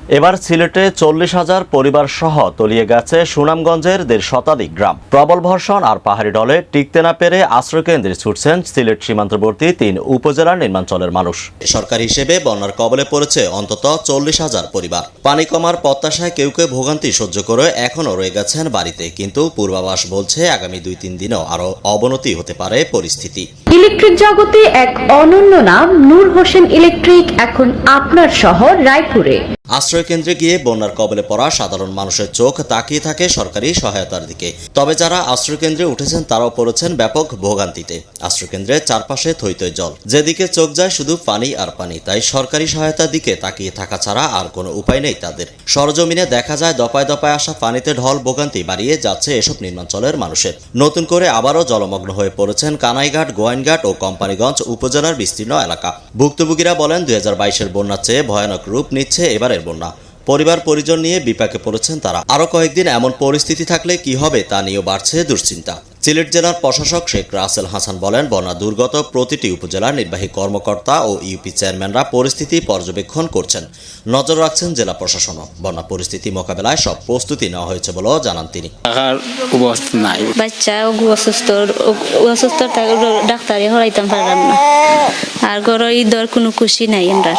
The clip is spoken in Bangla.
এবার সিলেটে 40,000 পরিবার সহ তলিয়ে গেছে সুনামগঞ্জের 1.5 শতাধিক গ্রাম। প্রবল বর্ষণ আর পাহাড়ি ঢলে টিকতে না পেরে আশ্রয়কেন্দ্রে ছুটছেন সিলেট সীমান্তবর্তী 3 উপজেলার নিম্নাঞ্চলের মানুষ। সরকার হিসেবে বন্যার কবলে পড়েছে অন্তত 40,000 পরিবার। পানি কমার প্রত্যাশায় কেউ কেউ ভোগান্তি সহ্য করে এখনও রয়ে গেছেন বাড়িতে, কিন্তু পূর্বাভাস বলছে আগামী 2-3 দিনেও আরও অবনতি হতে পারে পরিস্থিতি। ইলেকট্রিক জগতে এক অনন্য নাম নূর হোসেন ইলেকট্রিক এখন আপনার শহর রায়পুরে। আশ্রয়কেন্দ্রে গিয়ে বন্যার কবলে পড়া সাধারণ মানুষের চোখ তাকিয়ে থাকে সরকারি সহায়তার দিকে। তবে যারা আশ্রয়কেন্দ্রে উঠেছেন তারাও পড়েছেন ব্যাপক ভোগান্তিতে। আশ্রয়কেন্দ্রের চারপাশে থই থই জল, যেদিকে চোখ যায় শুধু পানি আর পানি। তাই সরকারি সহায়তার দিকে তাকিয়ে থাকা ছাড়া আর কোনো উপায় নেই তাদের। সরজমিনে দেখা যায় দপায় দপায় আসা পানিতে ঢল ভোগান্তি বাড়িয়ে যাচ্ছে এসব নিম্নাঞ্চলের মানুষের। নতুন করে আবারও জলমগ্ন হয়ে পড়েছেন কানাইঘাট, গোয়াইনঘাট ও কোম্পানিগঞ্জ উপজেলার বিস্তীর্ণ এলাকা। ভুক্তভোগীরা বলেন 2022-এর বন্যার চেয়ে ভয়ানক রূপ নিচ্ছে এবারের বন্যা। পরিবার পরিজন নিয়ে বিপাকে পড়েছেন তারা। আরও কয়েকদিন এমন পরিস্থিতি থাকলে কি হবে তা নিয়েও বাড়ছে দুশ্চিন্তা। সিলেট জেলার প্রশাসক শেখ রাসেল হাসান বলেন, বন্যা দুর্গত প্রতিটি উপজেলার নির্বাহী কর্মকর্তা ও ইউপি চেয়ারম্যানরা পরিস্থিতি পর্যবেক্ষণ করছেন, নজর রাখছেন জেলা প্রশাসনও। বন্যা পরিস্থিতি মোকাবেলায় সব প্রস্তুতি নেওয়া হয়েছে বলেও জানান তিনি। বাচ্চা অসুস্থ ডাক্তারে হরাইতাম পারলাম না, আর গরো ঈদের কোনো খুশি নাই আমরা।